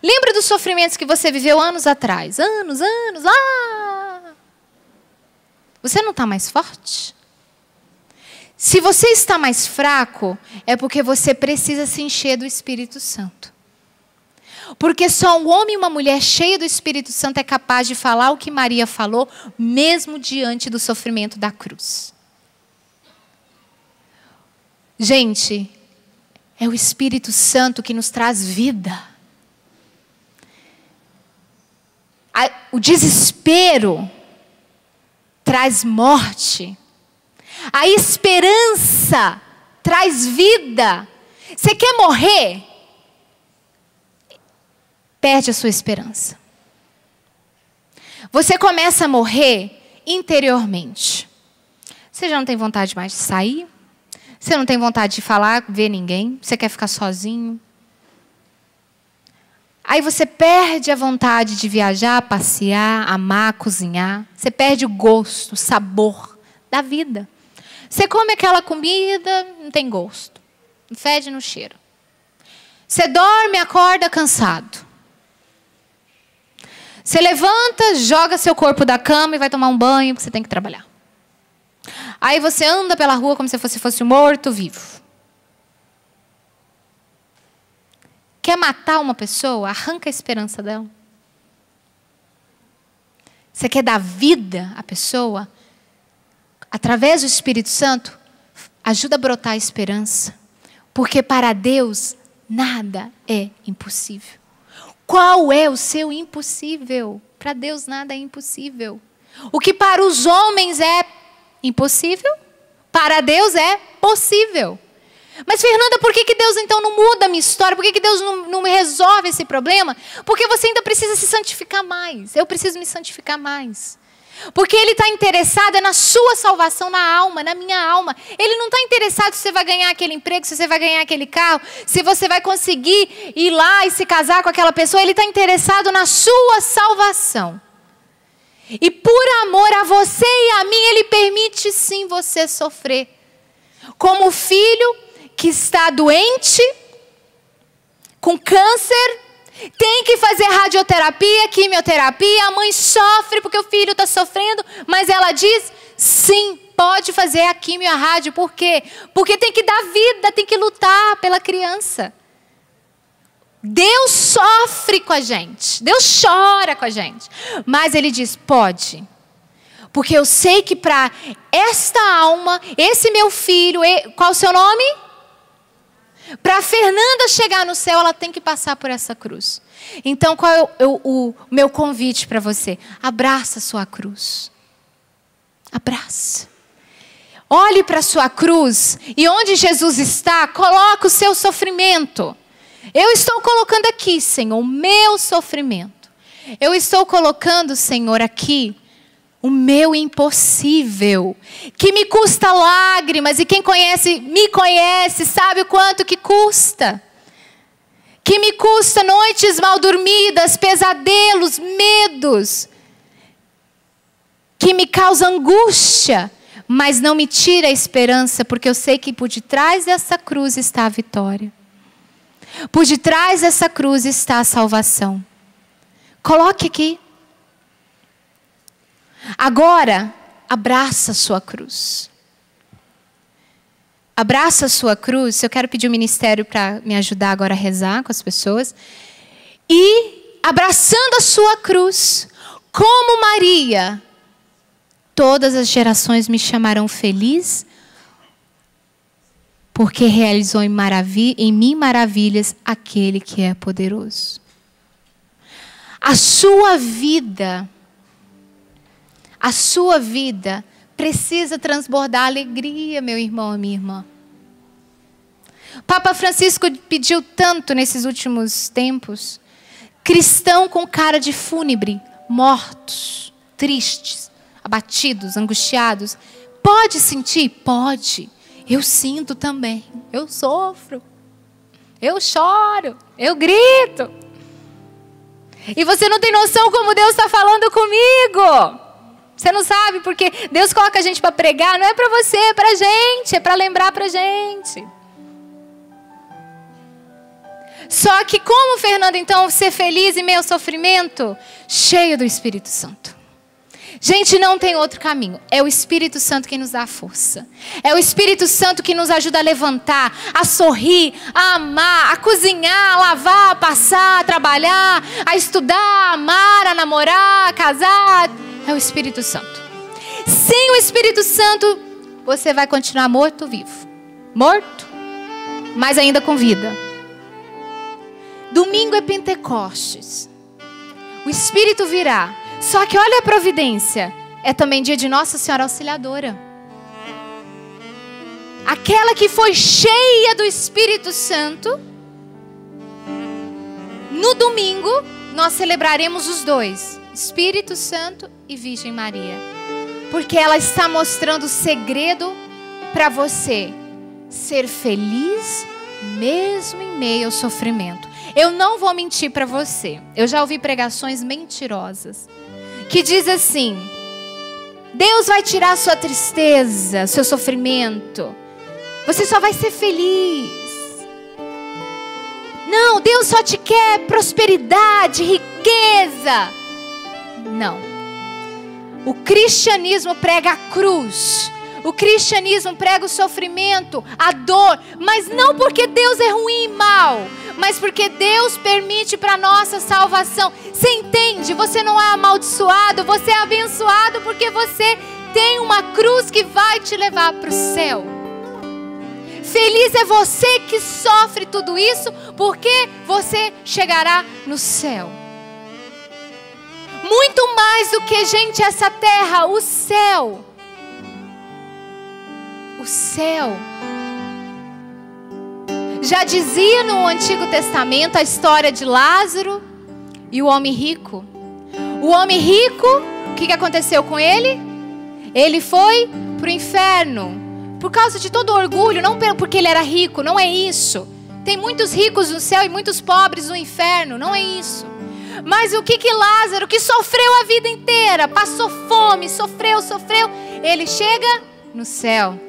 Lembra dos sofrimentos que você viveu anos atrás? Anos, lá. Você não está mais forte? Se você está mais fraco, é porque você precisa se encher do Espírito Santo. Porque só um homem e uma mulher cheia do Espírito Santo é capaz de falar o que Maria falou, mesmo diante do sofrimento da cruz. Gente, é o Espírito Santo que nos traz vida. O desespero traz morte. A esperança traz vida. Você quer morrer? Perde a sua esperança. Você começa a morrer interiormente. Você já não tem vontade mais de sair? Você não tem vontade de falar, ver ninguém? Você quer ficar sozinho? Aí você perde a vontade de viajar, passear, amar, cozinhar. Você perde o gosto, o sabor da vida. Você come aquela comida, não tem gosto. Não fede, não cheira. Você dorme, acorda cansado. Você levanta, joga seu corpo da cama e vai tomar um banho porque você tem que trabalhar. Aí você anda pela rua como se fosse morto-vivo. Quer matar uma pessoa? Arranca a esperança dela. Você quer dar vida à pessoa? Através do Espírito Santo, ajuda a brotar a esperança. Porque para Deus, nada é impossível. Qual é o seu impossível? Para Deus, nada é impossível. O que para os homens é impossível, para Deus é possível. Mas, Fernanda, por que Deus então não muda a minha história? Por que Deus não resolve esse problema? Porque você ainda precisa se santificar mais. Eu preciso me santificar mais. Porque Ele está interessado na sua salvação, na alma, na minha alma. Ele não está interessado se você vai ganhar aquele emprego, se você vai ganhar aquele carro, se você vai conseguir ir lá e se casar com aquela pessoa. Ele está interessado na sua salvação. E por amor a você e a mim, Ele permite sim você sofrer. Como filho que está doente, com câncer, tem que fazer radioterapia, quimioterapia, a mãe sofre porque o filho está sofrendo, mas ela diz, sim, pode fazer a quimio e a rádio. Por quê? Porque tem que dar vida, tem que lutar pela criança. Deus sofre com a gente, Deus chora com a gente, mas Ele diz, pode. Porque eu sei que para esta alma, esse meu filho, qual o seu nome? Para a Fernanda chegar no céu, ela tem que passar por essa cruz. Então, qual é o meu convite para você? Abraça a sua cruz. Abraça. Olhe para a sua cruz e onde Jesus está, coloque o seu sofrimento. Eu estou colocando aqui, Senhor, o meu sofrimento. Eu estou colocando, Senhor, aqui o meu impossível, que me custa lágrimas, e quem conhece, me conhece, sabe o quanto que custa. Que me custa noites mal dormidas, pesadelos, medos, que me causa angústia, mas não me tira a esperança, porque eu sei que por detrás dessa cruz está a vitória. Por detrás dessa cruz está a salvação. Coloque aqui. Agora, abraça a sua cruz. Abraça a sua cruz. Eu quero pedir o ministério para me ajudar agora a rezar com as pessoas. E, abraçando a sua cruz, como Maria, todas as gerações me chamarão feliz, porque realizou em mim maravilhas aquele que é poderoso. A sua vida precisa transbordar alegria, meu irmão e minha irmã. Papa Francisco pediu tanto nesses últimos tempos. Cristão com cara de fúnebre, mortos, tristes, abatidos, angustiados. Pode sentir? Pode. Eu sinto também. Eu sofro. Eu choro. Eu grito. E você não tem noção como Deus está falando comigo. Você não sabe, porque Deus coloca a gente para pregar, não é para você, é para a gente, é para lembrar para a gente. Só que como, Fernanda, então, ser feliz em meio ao sofrimento? Cheio do Espírito Santo. Gente, não tem outro caminho. É o Espírito Santo que nos dá a força. É o Espírito Santo que nos ajuda a levantar, a sorrir, a amar, a cozinhar, a lavar, a passar, a trabalhar, a estudar, a amar, a namorar, a casar. É o Espírito Santo. Sem o Espírito Santo, você vai continuar morto ou vivo? Morto, mas ainda com vida. Domingo é Pentecostes. O Espírito virá. Só que olha a providência. É também dia de Nossa Senhora Auxiliadora. Aquela que foi cheia do Espírito Santo. No domingo, nós celebraremos os dois. Espírito Santo e Virgem Maria. Porque ela está mostrando o segredo para você ser feliz mesmo em meio ao sofrimento. Eu não vou mentir para você. Eu já ouvi pregações mentirosas que diz assim: Deus vai tirar sua tristeza, seu sofrimento. Você só vai ser feliz. Não, Deus só te quer prosperidade, riqueza. Não. O cristianismo prega a cruz. O cristianismo prega o sofrimento, a dor, mas não porque Deus é ruim e mau, mas porque Deus permite para nossa salvação. Você entende? Você não é amaldiçoado, você é abençoado porque você tem uma cruz que vai te levar para o céu. Feliz é você que sofre tudo isso, porque você chegará no céu. Muito mais do que, gente, essa terra, o céu. O céu. Já dizia no Antigo Testamento a história de Lázaro e o homem rico. O homem rico, o que aconteceu com ele? Ele foi para o inferno. Por causa de todo o orgulho, não porque ele era rico, não é isso. Tem muitos ricos no céu e muitos pobres no inferno, não é isso. Mas o que Lázaro, que sofreu a vida inteira, passou fome, sofreu, ele chega no céu.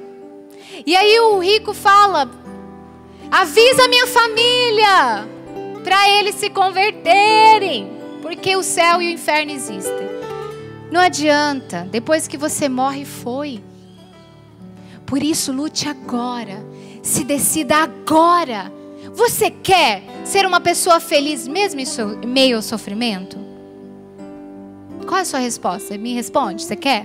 E aí o rico fala: avisa a minha família para eles se converterem, porque o céu e o inferno existem. Não adianta, depois que você morre, foi. Por isso, lute agora, se decida agora. Você quer ser uma pessoa feliz mesmo em meio ao sofrimento? Qual é a sua resposta? Me responde, você quer?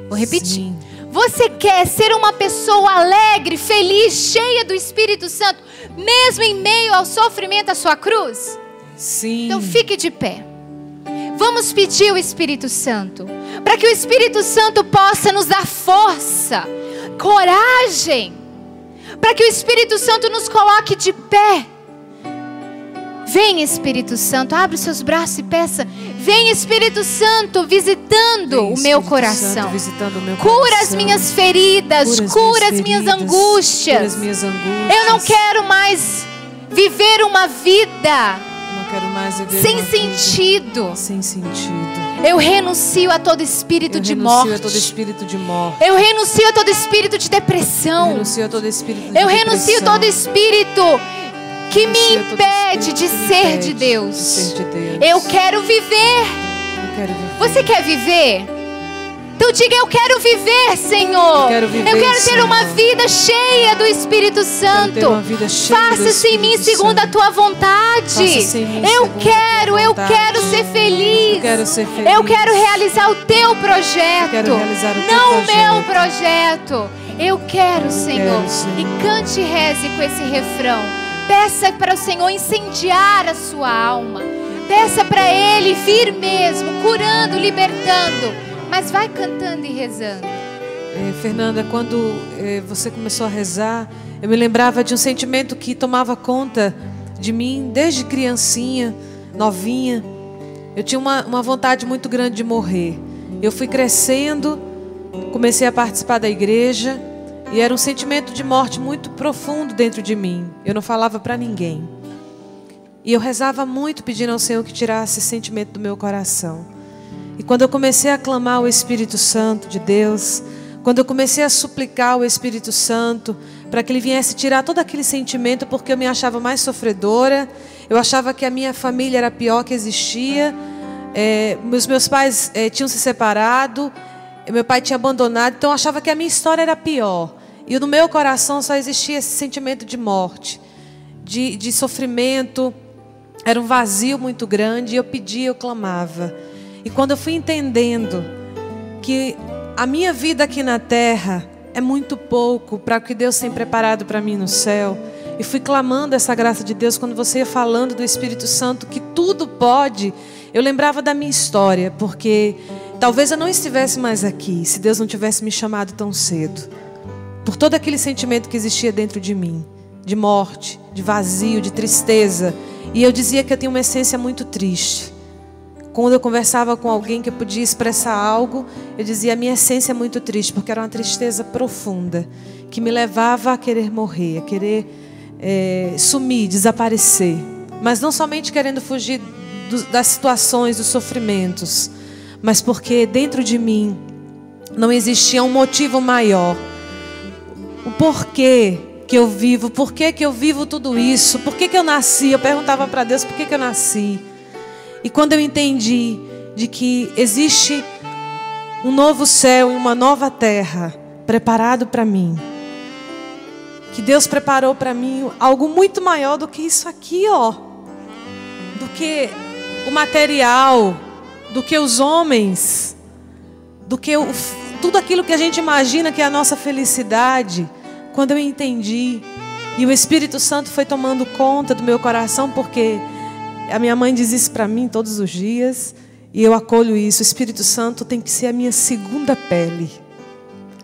Vou repetir. Sim. Você quer ser uma pessoa alegre, feliz, cheia do Espírito Santo, mesmo em meio ao sofrimento, à sua cruz? Sim. Então fique de pé. Vamos pedir o Espírito Santo, para que o Espírito Santo possa nos dar força, coragem, para que o Espírito Santo nos coloque de pé. Vem, Espírito Santo, abre os seus braços e peça: vem, Espírito Santo, visitando o meu coração. Cura as minhas feridas, cura as minhas angústias. Eu não quero mais viver uma vida sem sentido. Eu renuncio a todo espírito de morte. Eu renuncio a todo espírito de depressão. Eu renuncio a todo espírito que me impede de ser de Deus. Eu quero viver. Você quer viver? Então diga: eu quero viver, Senhor. Eu quero ter uma vida cheia do Espírito Santo. Faça-se em mim segundo a tua vontade. Eu quero ser feliz. Eu quero realizar o teu projeto, não o meu projeto. Eu quero, Senhor. E cante e reze com esse refrão. Peça para o Senhor incendiar a sua alma. Peça para Ele vir mesmo, curando, libertando. Mas vai cantando e rezando. Fernanda, quando você começou a rezar, eu me lembrava de um sentimento que tomava conta de mim desde criancinha, novinha. Eu tinha uma vontade muito grande de morrer. Eu fui crescendo, comecei a participar da igreja. E era um sentimento de morte muito profundo dentro de mim. Eu não falava para ninguém. E eu rezava muito pedindo ao Senhor que tirasse esse sentimento do meu coração. E quando eu comecei a clamar o Espírito Santo de Deus, quando eu comecei a suplicar o Espírito Santo para que Ele viesse tirar todo aquele sentimento, porque eu me achava mais sofredora, eu achava que a minha família era a pior que existia, meus pais tinham se separado, meu pai tinha abandonado, então eu achava que a minha história era pior. E no meu coração só existia esse sentimento de morte, de sofrimento, era um vazio muito grande, e eu pedia, eu clamava. E quando eu fui entendendo que a minha vida aqui na terra é muito pouco para o que Deus tem preparado para mim no céu, e fui clamando essa graça de Deus, quando você ia falando do Espírito Santo, que tudo pode, eu lembrava da minha história, porque talvez eu não estivesse mais aqui, se Deus não tivesse me chamado tão cedo, por todo aquele sentimento que existia dentro de mim, de morte, de vazio, de tristeza. E eu dizia que eu tinha uma essência muito triste. Quando eu conversava com alguém que eu podia expressar algo, eu dizia: a minha essência é muito triste, porque era uma tristeza profunda, que me levava a querer morrer, a querer sumir, desaparecer. Mas não somente querendo fugir das situações, dos sofrimentos, mas porque dentro de mim não existia um motivo maior. O porquê que eu vivo, por que eu vivo tudo isso, por que eu nasci? Eu perguntava para Deus por que eu nasci. E quando eu entendi de que existe um novo céu e uma nova terra preparado para mim, que Deus preparou para mim algo muito maior do que isso aqui, ó, do que o material, do que os homens, do que tudo aquilo que a gente imagina que é a nossa felicidade. Quando eu entendi, e o Espírito Santo foi tomando conta do meu coração, porque a minha mãe diz isso para mim todos os dias, e eu acolho isso. O Espírito Santo tem que ser a minha segunda pele,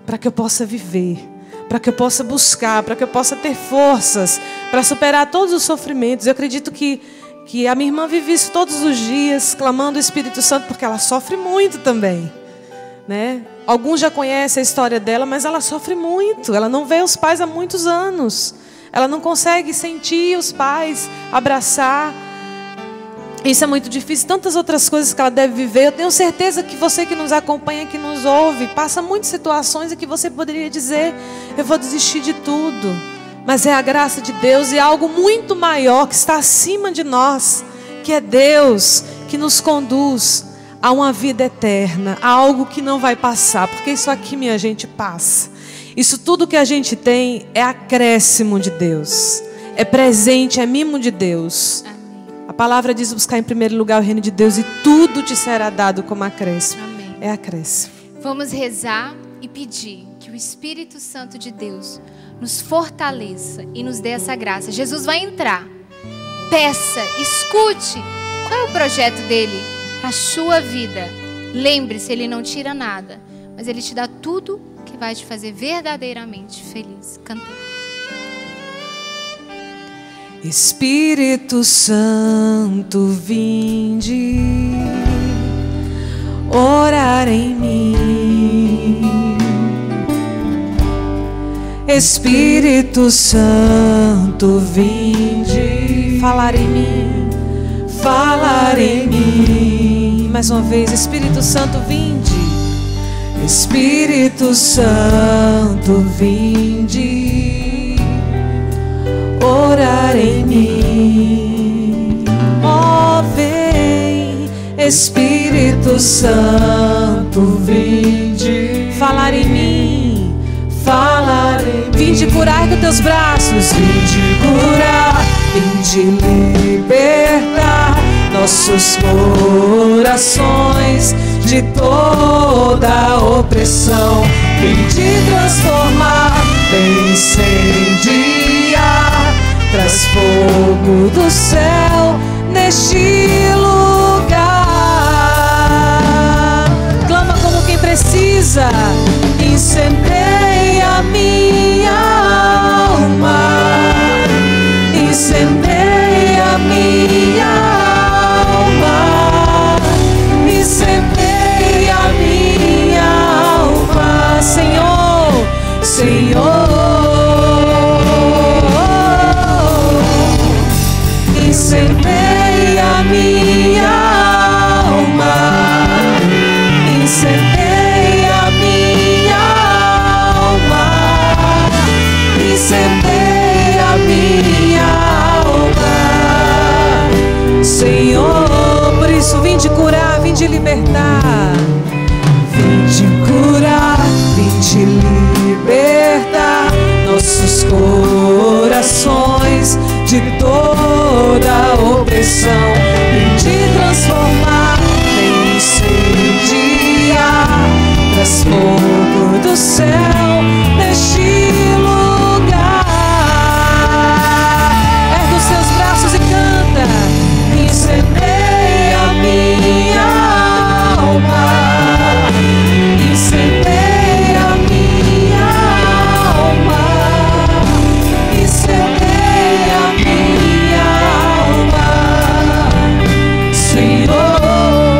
para que eu possa viver, para que eu possa buscar, para que eu possa ter forças para superar todos os sofrimentos. Eu acredito que a minha irmã vive isso todos os dias, clamando o Espírito Santo, porque ela sofre muito também, né? Alguns já conhecem a história dela, mas ela sofre muito. Ela não vê os pais há muitos anos. Ela não consegue sentir os pais, abraçar. Isso é muito difícil. Tantas outras coisas que ela deve viver. Eu tenho certeza que você que nos acompanha, que nos ouve, passa muitas situações em que você poderia dizer: eu vou desistir de tudo. Mas é a graça de Deus e algo muito maior que está acima de nós, que é Deus que nos conduz a uma vida eterna, a algo que não vai passar, porque isso aqui, minha gente, passa. Isso tudo que a gente tem é acréscimo de Deus, é presente, é mimo de Deus. Amém. A palavra diz: buscar em primeiro lugar o reino de Deus e tudo te será dado como acréscimo. Amém. É acréscimo. Vamos rezar e pedir que o Espírito Santo de Deus nos fortaleça e nos dê essa graça. Jesus vai entrar. Peça, escute. Qual é o projeto dele para a sua vida? Lembre-se, Ele não tira nada, mas Ele te dá tudo que vai te fazer verdadeiramente feliz. Cantemos. Espírito Santo, vinde orar em mim. Espírito Santo, vinde falar em mim, falar em mim. Mais uma vez, Espírito Santo, vinde. Espírito Santo, vinde orar em mim. Ó, vem, Espírito Santo, vinde falar em mim, falar em mim. Vinde curar com teus braços, vinde curar, vinde libertar nossos corações de toda opressão. Vinde transformar, vem incendiar, traz fogo do céu neste lugar. Clama como quem precisa, incendeia minha alma, incendeia minha alma, incendeia minha alma, Senhor, Senhor. Incendeia minha alma, te libertar. Vim te curar, vim te libertar nossos corações de toda opressão. Vim te transformar, vem incendiar, traz fogo do céu neste lugar. Ergue os seus braços e canta. Incendeia a minha alma, incendeia a minha alma, incendeia a minha alma, Senhor.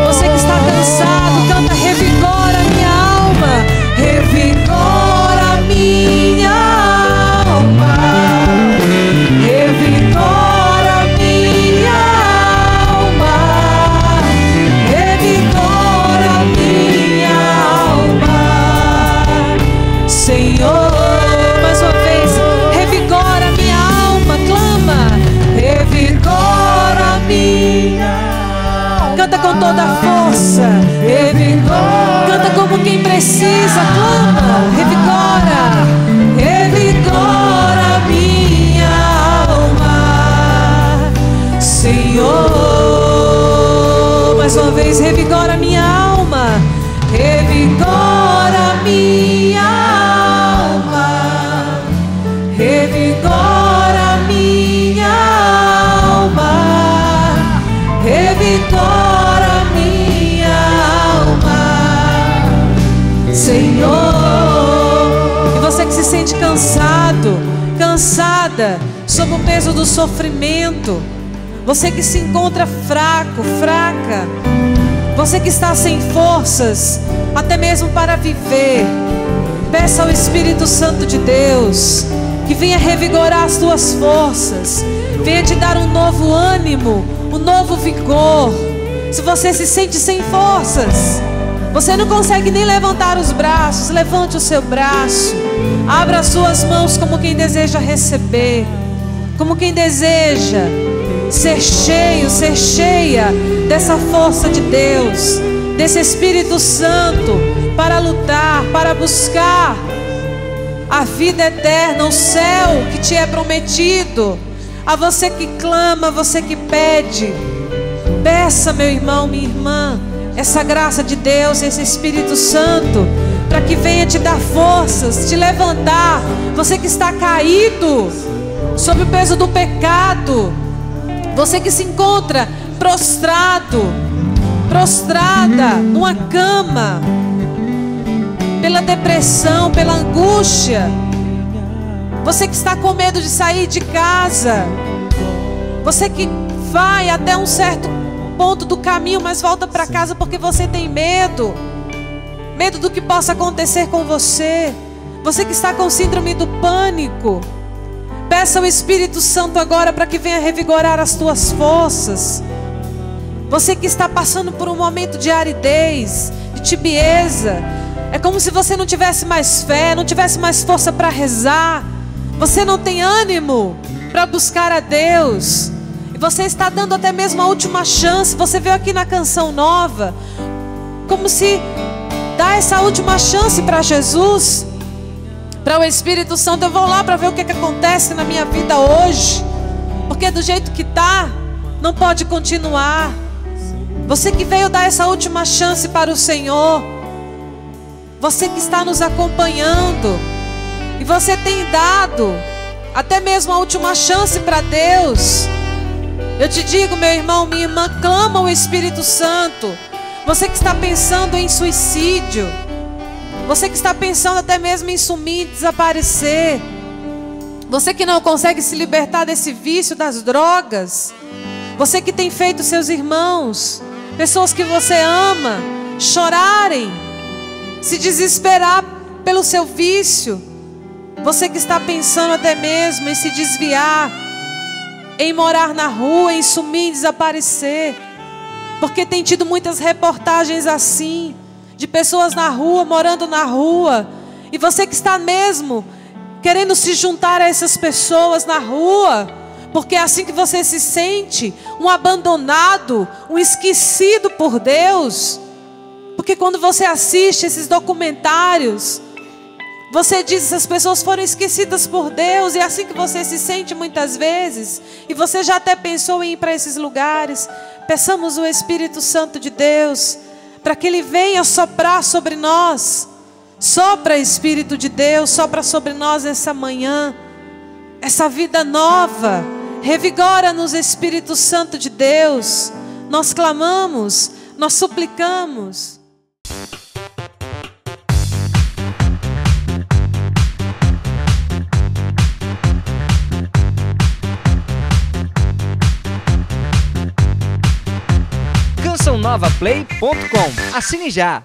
Você que está cansado, canta: revigora minha alma, Revigora a minha alma, revigora a minha alma, revigora a minha alma, Senhor. mais uma vez, revigora minha alma, clama. Revigora a minha alma, Canta com toda a força, revigora, canta como quem precisa, clama, revigora. revigora a minha alma, Senhor. Mais uma vez, revigora minha alma, Revigora a minha alma, revigora a minha alma, revigora a minha alma, Senhor. E você que se sente cansado, cansada, sob o peso do sofrimento, você que se encontra fraco, fraca, você que está sem forças, até mesmo para viver, peça ao Espírito Santo de Deus que venha revigorar as tuas forças, venha te dar um novo ânimo, um novo vigor. Se você se sente sem forças, você não consegue nem levantar os braços, levante o seu braço, abra as suas mãos como quem deseja receber, como quem deseja ser cheio, ser cheia dessa força de Deus, desse Espírito Santo, para lutar, para buscar a vida eterna, o céu que te é prometido. A você que clama, você que pede, peça, meu irmão, minha irmã, essa graça de Deus, esse Espírito Santo, para que venha te dar forças, te levantar. Você que está caído sob o peso do pecado, você que se encontra prostrado, prostrada numa cama, pela depressão, pela angústia, você que está com medo de sair de casa, você que vai até um certo ponto do caminho, mas volta para casa porque você tem medo, medo do que possa acontecer com você, você que está com síndrome do pânico, peça ao Espírito Santo agora para que venha revigorar as tuas forças. Você que está passando por um momento de aridez, de tibieza, é como se você não tivesse mais fé, não tivesse mais força para rezar, você não tem ânimo para buscar a Deus, e você está dando até mesmo a última chance. Você veio aqui na canção nova, como se dá essa última chance para Jesus, para o Espírito Santo. Eu vou lá para ver o que acontece na minha vida hoje, porque do jeito que está, não pode continuar. Você que veio dar essa última chance para o Senhor, você que está nos acompanhando, e você tem dado até mesmo a última chance para Deus, eu te digo, meu irmão, minha irmã, clama o Espírito Santo. Você que está pensando em suicídio, você que está pensando até mesmo em sumir, desaparecer, você que não consegue se libertar desse vício das drogas, você que tem feito seus irmãos, pessoas que você ama, chorarem, se desesperar pelo seu vício, você que está pensando até mesmo em se desviar, em morar na rua, em sumir, em desaparecer, porque tem tido muitas reportagens assim, de pessoas na rua, morando na rua, e você que está mesmo querendo se juntar a essas pessoas na rua, Porque é assim que você se sente um abandonado, um esquecido por Deus. Porque quando você assiste esses documentários, você diz, essas pessoas foram esquecidas por Deus. E é assim que você se sente muitas vezes. E você já até pensou em ir para esses lugares. Peçamos o Espírito Santo de Deus, para que Ele venha soprar sobre nós. Sopra, Espírito de Deus, sopra sobre nós essa manhã. Essa vida nova. Revigora-nos, Espírito Santo de Deus. Nós clamamos, nós suplicamos. CançãoNovaPlay.com. Assine já!